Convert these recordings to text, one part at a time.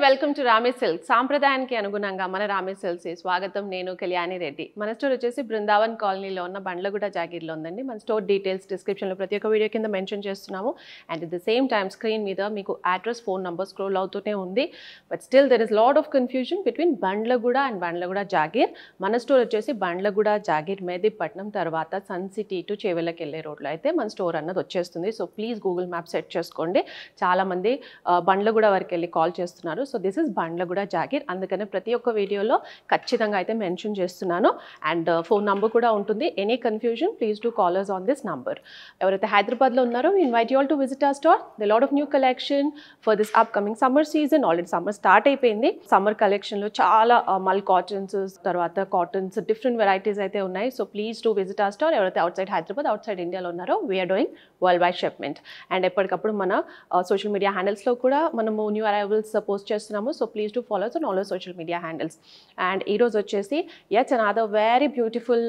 Welcome to రామే silk. సాంప్రదాయానికి అనుగుణంగా మన రామే సిల్క్స్ స్వాగతం. నేను కళ్యాణి రెడ్డి. మన స్టోర్ వచ్చేసి బృందావన్ కాలనీలో ఉన్న బండ్లగూడ జాగీర్లో ఉందండి. మన స్టోర్ డీటెయిల్స్ డిస్క్రిప్షన్లో ప్రతి ఒక్క వీడియో కింద మెన్షన్ చేస్తున్నాము. And at the same time screen మీద మీకు అడ్రస్, ఫోన్ నెంబర్ స్క్రోల్ అవుతూనే ఉంది. But still there is lot of confusion between Bandlaguda and Bandlaguda jagir. మన స్టోర్ వచ్చేసి బండ్లగూడ జాగీర్ మెహదీపట్నం తర్వాత సన్ సిటీ టు చేవెళ్ళకి వెళ్ళే రోడ్లో అయితే మన స్టోర్ అన్నది వచ్చేస్తుంది. So please Google map set చేసుకోండి. చాలామంది బండ్లగూడ వరకు వెళ్ళి కాల్ చేస్తున్నారు. So this is Bandlaguda jagir. అందుకనే ప్రతి ఒక్క వీడియోలో ఖచ్చితంగా అయితే మెన్షన్ చేస్తున్నాను. అండ్ ఫోన్ నంబర్ కూడా ఉంటుంది. Any confusion please do callers on this number. ఎవరైతే హైదరాబాద్లో ఉన్నారో invite you all to visit our store. The lot of new collection for this upcoming summer season. Already summer start అయిపోయింది. Summer కలెక్షన్లో చాలా మల్ cottons తర్వాత కాటన్స్ డిఫరెంట్ వెరైటీస్ అయితే ఉన్నాయి. So please do visit our store. ఎవరైతే outside Hyderabad, outside ఇండియాలో ఉన్నారో we are doing world wide shipment. And ఎప్పటికప్పుడు మన సోషల్ మీడియా హ్యాండిల్స్లో కూడా మనము న్యూ అరైవల్స్ పోస్ట్ చేస్తున్నాము. So please to follows on all social media handles. And ఈరోజు వచ్చేసి yet another very beautiful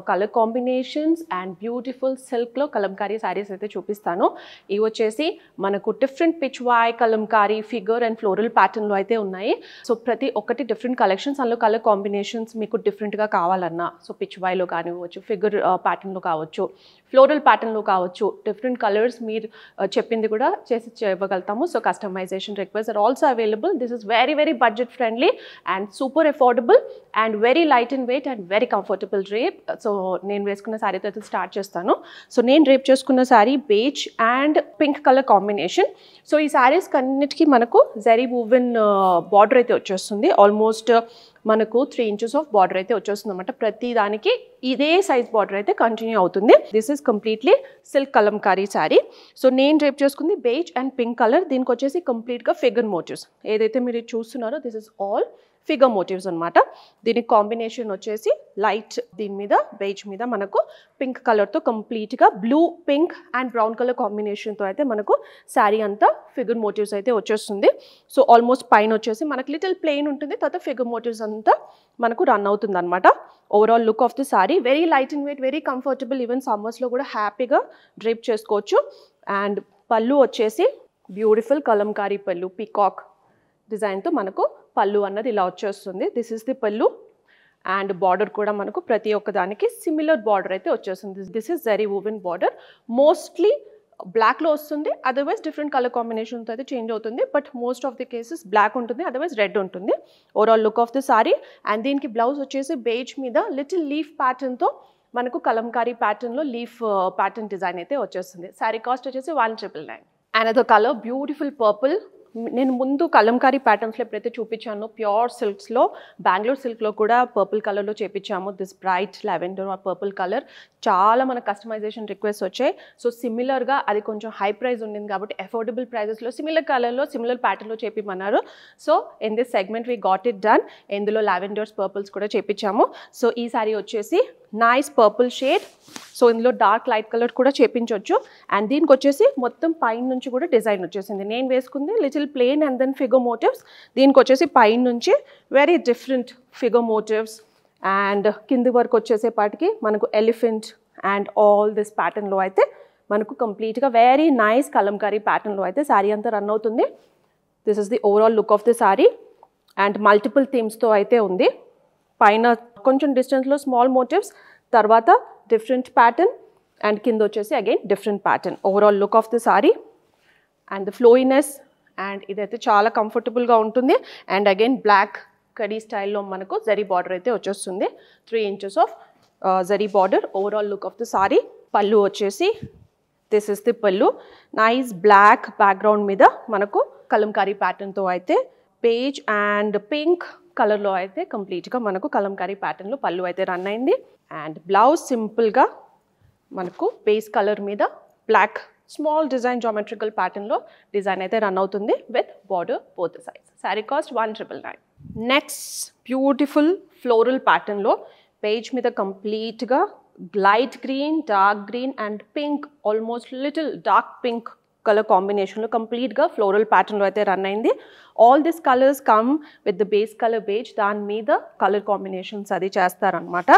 colour combinations and beautiful సిల్క్లో కలంకారీ శారీస్ అయితే చూపిస్తాను. ఇవి వచ్చేసి మనకు డిఫరెంట్ పిచ్ వాయ్ కలంకారీ ఫిగర్ అండ్ ఫ్లోరల్ ప్యాటర్న్లో అయితే ఉన్నాయి. సో ప్రతి ఒక్కటి డిఫరెంట్ కలెక్షన్స్. అందులో కలర్ కాంబినేషన్స్ మీకు డిఫరెంట్గా కావాలన్నా సో పిచ్ వాయ్లో కానివ్వచ్చు, ఫిగర్ ప్యాటర్న్లో కావచ్చు, ఫ్లోరల్ ప్యాటర్న్లో కావచ్చు, డిఫరెంట్ కలర్స్ మీరు చెప్పింది కూడా చేసి ఇవ్వగలుగుతాము. So customisation request are also available. This is very very budget friendly and super affordable and very light in weight and very comfortable drape. So నేను వేసుకున్న శారీతో అయితే స్టార్ట్ చేస్తాను. సో నేను డ్రేప్ చేసుకున్న sari beige and pink colour combination. So ఈ శారీస్ అన్నిటికీ మనకు zari woven border అయితే వచ్చేస్తుంది. ఆల్మోస్ట్ మనకు 3 inches ఆఫ్ బార్డర్ అయితే వచ్చేస్తుంది అనమాట. ప్రతి దానికి ఇదే సైజ్ బార్డర్ అయితే కంటిన్యూ అవుతుంది. This is completely silk kalamkari sari. So నేను డ్రేప్ చేసుకుంది బేజ్ అండ్ పింక్ కలర్. దీనికి వచ్చేసి కంప్లీట్గా ఫిగర్ మోటివ్స్ ఏదైతే మీరు చూస్తున్నారో this is all figure motifs అనమాట. దీనికి కాంబినేషన్ వచ్చేసి లైట్ దీని మీద బేజ్ మీద మనకు పింక్ కలర్తో కంప్లీట్గా blue, pink and brown colour కాంబినేషన్తో అయితే మనకు శారీ అంతా ఫిగర్ మోటివ్స్ అయితే వచ్చేస్తుంది. సో ఆల్మోస్ట్ పైన వచ్చేసి మనకు లిటిల్ ప్లెయిన్ ఉంటుంది, తర్వాత ఫిగర్ మోటివ్స్ అంతా మనకు రన్ అవుతుంది అనమాట. Overall look of the sari very light in weight, very comfortable. Even సమ్మర్స్లో కూడా హ్యాపీగా డ్రేప్ చేసుకోవచ్చు. అండ్ పళ్ళు వచ్చేసి బ్యూటిఫుల్ కలంకారీ పళ్ళు, పీకాక్ డిజైన్తో మనకు పళ్ళు అన్నది ఇలా వచ్చేస్తుంది. దిస్ ఇస్ ది పళ్ళు. అండ్ బార్డర్ కూడా మనకు ప్రతి ఒక్క దానికి సిమిలర్ బార్డర్ అయితే వచ్చేస్తుంది. This is zari woven border. Mostly బ్లాక్లో వస్తుంది, అదర్వైజ్ డిఫరెంట్ కలర్ కాంబినేషన్తో అయితే చేంజ్ అవుతుంది. But most of the cases black ఉంటుంది, అదర్వైజ్ రెడ్ ఉంటుంది. Overall look of the sari. అండ్ దీనికి బ్లౌజ్ వచ్చేసి బేజ్ మీద లిటిల్ లీఫ్ ప్యాటర్న్తో మనకు కలంకారీ ప్యాటర్న్లో లీఫ్ ప్యాటర్న్ డిజైన్ అయితే వచ్చేస్తుంది. శారీ కాస్ట్ వచ్చేసి 1,999. అండ్ అదొక కలర్ బ్యూటిఫుల్ పర్పుల్. నేను ముందు కలంకారీ ప్యాటర్న్స్లో ఎప్పుడైతే చూపించాను ప్యూర్ సిల్క్స్లో, బెంగళూరు సిల్క్లో కూడా పర్పుల్ కలర్లో చేపించాము. This bright lavender or purple colour. చాలా మన కస్టమైజేషన్ రిక్వెస్ట్ వచ్చాయి. సో సిమిలర్గా అది కొంచెం హై ప్రైస్ ఉండింది కాబట్టి అఫోర్డబుల్ ప్రైజెస్లో సిమిలర్ కలర్లో సిమిలర్ ప్యాటర్న్లో చేపిమన్నారు. So in this segment we got it done. ఇందులో లావెండర్స్, పర్పుల్స్ కూడా చేపించాము. సో ఈ సారీ వచ్చేసి నైస్ పర్పుల్ షేడ్. సో ఇందులో డార్క్ లైట్ కలర్ కూడా చేపించవచ్చు. అండ్ దీనికి వచ్చేసి మొత్తం పైన నుంచి కూడా డిజైన్ వచ్చేసింది. నేను వేసుకుంది little plain and then figure motifs. దీనికి వచ్చేసి పైన నుంచి very different figure motifs and కింది వరకు వచ్చేసేపాటికి మనకు ఎలిఫెంట్ అండ్ ఆల్ దిస్ ప్యాటర్న్లో అయితే మనకు కంప్లీట్గా వెరీ నైస్ కలంకారీ ప్యాటర్న్లో అయితే శారీ అంతా రన్ అవుతుంది. This is the overall look of the sari. And multiple థీమ్స్తో అయితే ఉంది. పైన కొంచెం డిస్టెన్స్లో స్మాల్ మోటివ్స్, తర్వాత డిఫరెంట్ ప్యాటర్న్ అండ్ కింద వచ్చేసి again different pattern. Overall look of the sari and the flowiness. And ఇదైతే చాలా కంఫర్టబుల్గా ఉంటుంది. అండ్ అగైన్ బ్లాక్ కడీ స్టైల్లో మనకు జరీ బార్డర్ అయితే వచ్చేస్తుంది. 3 inches of zari border. Overall look of the sorry. పళ్ళు వచ్చేసి దిస్ ఇస్ ది పళ్ళు. నైస్ బ్లాక్ బ్యాక్గ్రౌండ్ మీద మనకు కలంకారీ ప్యాటర్న్తో అయితే బేజ్ అండ్ పింక్ కలర్లో అయితే కంప్లీట్గా మనకు కలంకారీ ప్యాటర్న్లో పళ్ళు అయితే రన్ అయింది. అండ్ బ్లౌజ్ సింపుల్గా మనకు బేస్ కలర్ మీద బ్లాక్ స్మాల్ డిజైన్ జామెట్రికల్ ప్యాటర్న్లో డిజైన్ అయితే రన్ అవుతుంది with border both size. Sari cost 1,999. Next beautiful floral ప్యాటర్న్లో బేజ్ మీద కంప్లీట్గా light green, dark green and pink, almost little dark pink colour కాంబినేషన్లో కంప్లీట్గా ఫ్లోరల్ ప్యాటర్న్లో అయితే రన్ అయింది. All this colours come with the base colour beige. దాని మీద కలర్ కాంబినేషన్స్ అది చేస్తారనమాట.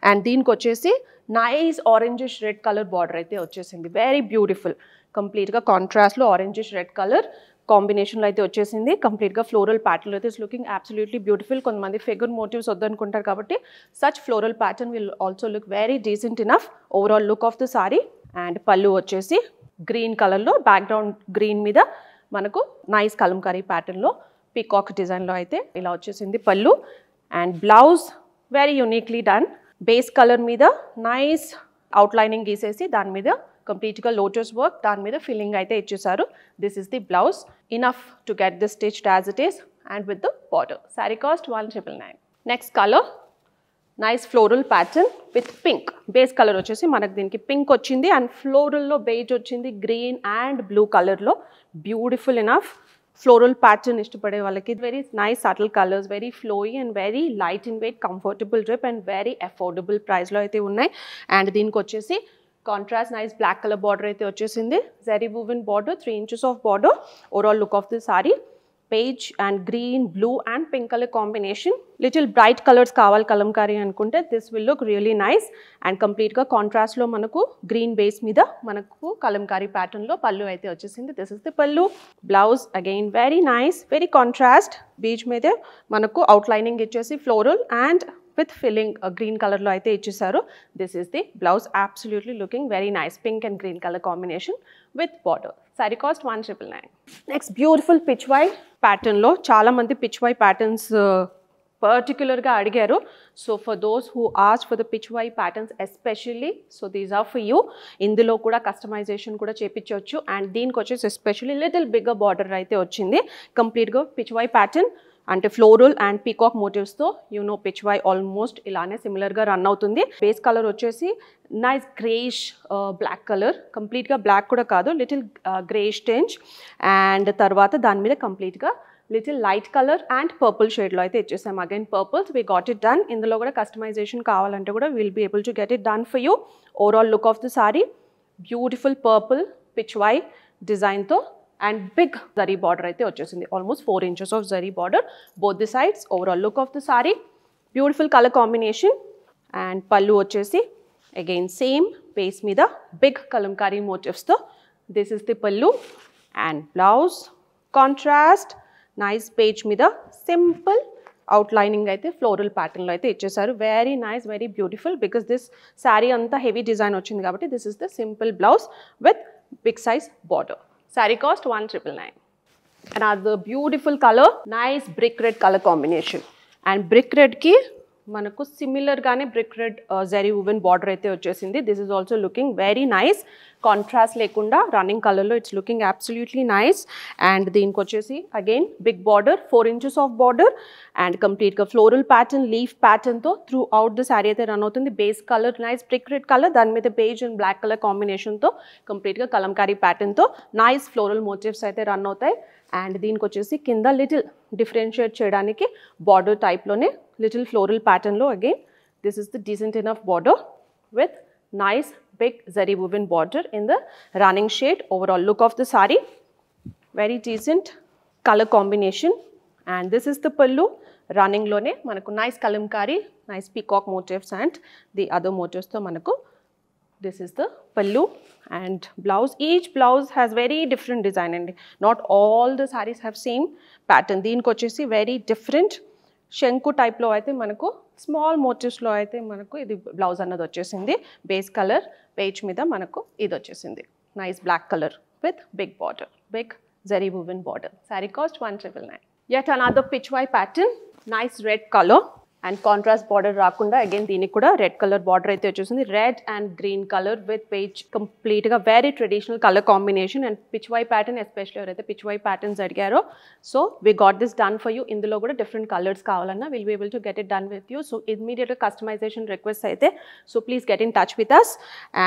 అండ్ దీనికి వచ్చేసి nice orangish red colour border అయితే వచ్చేసింది. Very beautiful. కంప్లీట్గా కాంట్రాస్ట్లో ఆరెంజిష్ రెడ్ కలర్ కాంబినేషన్లో అయితే వచ్చేసింది. కంప్లీట్గా ఫ్లోరల్ ప్యాటర్న్ అయితే ఇస్ లుకింగ్ అబ్సల్యూట్లీ బ్యూటిఫుల్. కొంతమంది ఫిగర్ మోటివ్స్ వద్దనుకుంటారు కాబట్టి such floral pattern will also look very decent enough. Overall look of the sorry. And పళ్ళు వచ్చేసి గ్రీన్ కలర్లో, బ్యాక్గ్రౌండ్ గ్రీన్ మీద మనకు నైస్ కలంకారీ ప్యాటర్న్లో పీకాక్ డిజైన్లో అయితే ఇలా వచ్చేసింది పళ్ళు. And blouse very uniquely done. Base colour మీద నైస్ అవుట్లైనింగ్ గీసేసి దాని మీద కంప్లీట్గా లోటస్ వర్క్, దాని మీద ఫిల్లింగ్ అయితే ఇచ్చేసారు. This is the blouse. Enough to get the stitched as it is and with the border. Sari cost 1999. Next colour nice floral pattern with pink. Base colour వచ్చేసి మనకు దీనికి పింక్ వచ్చింది అండ్ ఫ్లోరల్లో బేజ్ వచ్చింది, green and blue కలర్లో. Beautiful enough. Floral pattern ఇష్టపడే వాళ్ళకి very nice subtle colours, very flowy and very light in wait, comfortable drip and very affordable ప్రైస్లో అయితే ఉన్నాయి. అండ్ దీనికి వచ్చేసి contrast nice black colour border అయితే వచ్చేసింది. Zari woven border, 3 inches of border. Overall look of the sari beige and green, blue and pink colour combination. Little bright colours కావాలి కలంకారీ అనుకుంటే this will look really nice. And కంప్లీట్గా కాంట్రాస్ట్లో మనకు green base మీద మనకు కలంకారీ ప్యాటర్న్లో పళ్ళు అయితే వచ్చేసింది. దిస్ ఇస్ ది పళ్ళు. Blouse again very nice, very contrast. Beach మీద మనకు అవుట్లైనింగ్ ఇచ్చేసి floral and with filling green color lo aithe ichesaru. This is the blouse, absolutely looking very nice, pink and green color combination with border. Saree cost 1999. Next beautiful pitch white pattern lo chaala mandi pitch white patterns particular ga adigaru. So for those who asked for the pitch white patterns especially, so these are for you. Indulo kuda customization kuda chepichochu and deeniki vachesi especially little bigger border aithe ochindi. Complete ga pitch white pattern అంటే floral and peacock మోటివ్స్తో pichwai almost ఇలానే సిమిలర్గా run అవుతుంది. Base colour వచ్చేసి nice greyish black colour, కంప్లీట్గా black కూడా కాదు, little greyish టెంచ్. And తర్వాత దాని మీద కంప్లీట్గా little light colour and purple షేడ్లో అయితే ఇచ్చేసాం. Again purples we got it done. ఇందులో కూడా కస్టమైజేషన్ కావాలంటే కూడా will be able to get it done for you. Overall look of the sari beautiful purple pichwai డిజైన్తో and big zari border aithe vachesindi, almost 4 inches of zari border both the sides. Overall look of the saree beautiful color combination. And pallu vachesi again same base meeda big kalamkari motifs tho. This is the pallu. And blouse contrast nice page meeda simple outlining aithe floral pattern lo aithe ichesaru. Very nice, very beautiful, because this saree anta heavy design vachindi kabatti this is the simple blouse with big size border. Saree cost 1999. Another beautiful color, nice brick red color combination. And brick red ki manaku similar gaane brick red zari woven border aithe vachesindi. This is also looking very nice. Contrast lekunda running color lo it's looking absolutely nice. And deeniki vachesi again big border, 4 inches of border and complete ga floral pattern, leaf pattern tho throughout the saree aithe run avutundi. Base color nice brick red color, dan meeda beige and black color combination tho complete ga kalamkari pattern tho nice floral motifs aithe run avutayi. And దీనికి వచ్చేసి కింద little differentiate చేయడానికి border టైప్లోనే little floral ప్యాటర్న్లో again this is the decent enough border with nice big zari woven border in the running shade. Overall look of the sari very decent colour combination. And this is the pallu. రన్నింగ్లోనే మనకు nice kalamkari, nice peacock motifs and the other మోటివ్స్తో మనకు this is the pallu. And blouse, each blouse has very different design and not all the sarees have same pattern. Deeniki vachesi very different shanku type lo aithe manaku small motifs lo aithe manaku idi blouse annadu vachesindi. Base color page meeda manaku idi vachesindi nice black color with big border, big zari woven border. Saree cost 1999. Yet another pitch white pattern, nice red color and contrast border రాకుండా again దీనికి కూడా red colour border అయితే వచ్చేసింది. Red and green colour with peach కంప్లీట్గా very traditional colour combination. And pichwai pattern especially ఎవరైతే pichwai patterns అడిగారో so we got this done for you. ఇందులో కూడా డిఫరెంట్ కలర్స్ కావాలన్నా will be able to get it done with you. So ఇమ్మీడియట్గా customisation request అయితే so please get in touch with us.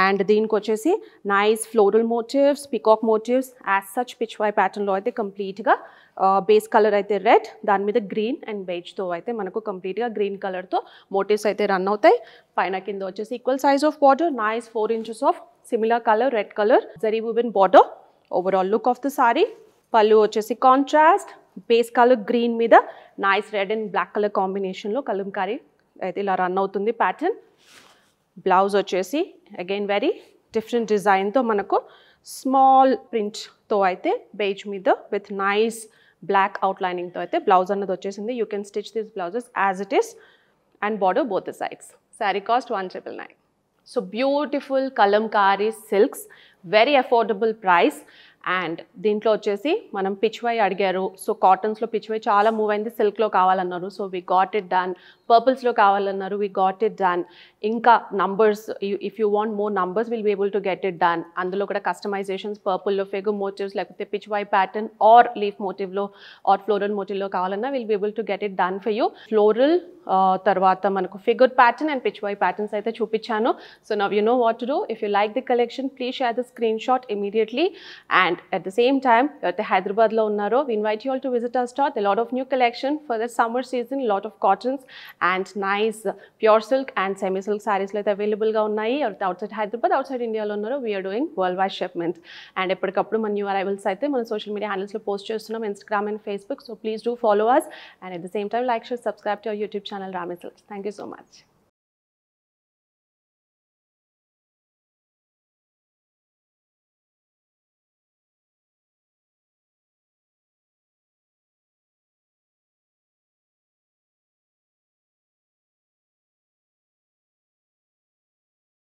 And దీనికి వచ్చేసి nice floral motifs, peacock motifs as such pichwai ప్యాటర్న్లో అయితే కంప్లీట్గా బేస్ కలర్ అయితే red, దాని మీద గ్రీన్ అండ్ బేజ్తో అయితే మనకు కంప్లీట్గా గ్రీన్ కలర్తో మోటివ్స్ అయితే రన్ అవుతాయి. పైన కింద వచ్చేసి equal size of border, nice 4 inches of similar colour red colour zari woven border. Overall look of the sari పళ్ళు వచ్చేసి కాంట్రాస్ట్ బేస్ కలర్ గ్రీన్ మీద nice red and black colour కాంబినేషన్లో కలంకారీ అయితే ఇలా రన్ అవుతుంది ప్యాటర్న్. బ్లౌజ్ వచ్చేసి అగైన్ వెరీ డిఫరెంట్ డిజైన్తో మనకు స్మాల్ ప్రింట్తో చెక్స్తో అయితే బేజ్ మీద విత్ నైస్ బ్లాక్ అవుట్లైనింగ్తో అయితే బ్లౌజ్ అన్నది వచ్చేసింది. You can stitch this blouses as it is and border both the sides. Sari cost 1999. So beautiful Kalamkari silks, very affordable price. And దీంట్లో వచ్చేసి మనం పిచ్వై అడిగారు. సో కాటన్స్లో పిచ్వై చాలా మూవ్ అయింది, సిల్క్లో కావాలన్నారు. So we got it done. పర్పుల్స్లో కావాలన్నారు, వీ గాట్ ఇట్ డన్. ఇంకా numbers, if you want more numbers will be able to get it done. అందులో కూడా కస్టమైజేషన్స్ పర్పుల్లో ఫిగర్ మోటివ్స్ లేకపోతే పిచ్వై ప్యాటర్న్ ఆర్ లీఫ్ మోటివ్లో ఆర్ ఫ్లోరల్ మోటివ్లో కావాలన్నా will be able to get it done for you. Floral తర్వాత మనకు figure pattern and pichwai patterns అయితే చూపించాను. So now you know what to do. If you like the collection please share the screen shot immediately. And at the same time, ఎవరైతే హైదరాబాద్లో ఉన్నారో we invite you all to visit our store. A lot of new collection for the summer season, lot of cottons and nice pure silk and semi silk sarees అయితే అవైలబుల్గా ఉన్నాయి. ఎవరైతే outside Hyderabad, outside ఇండియాలో ఉన్నారో we are doing world wide shipment. And ఎప్పటికప్పుడు మన new arrivals అయితే మన సోషల్ మీడియా హ్యాండిల్స్లో పోస్ట్ చేస్తున్నాం, Instagram and Facebook. So please do follow us and at the same time like, share, subscribe to our YouTube channel Rami Silks. Thank you so much.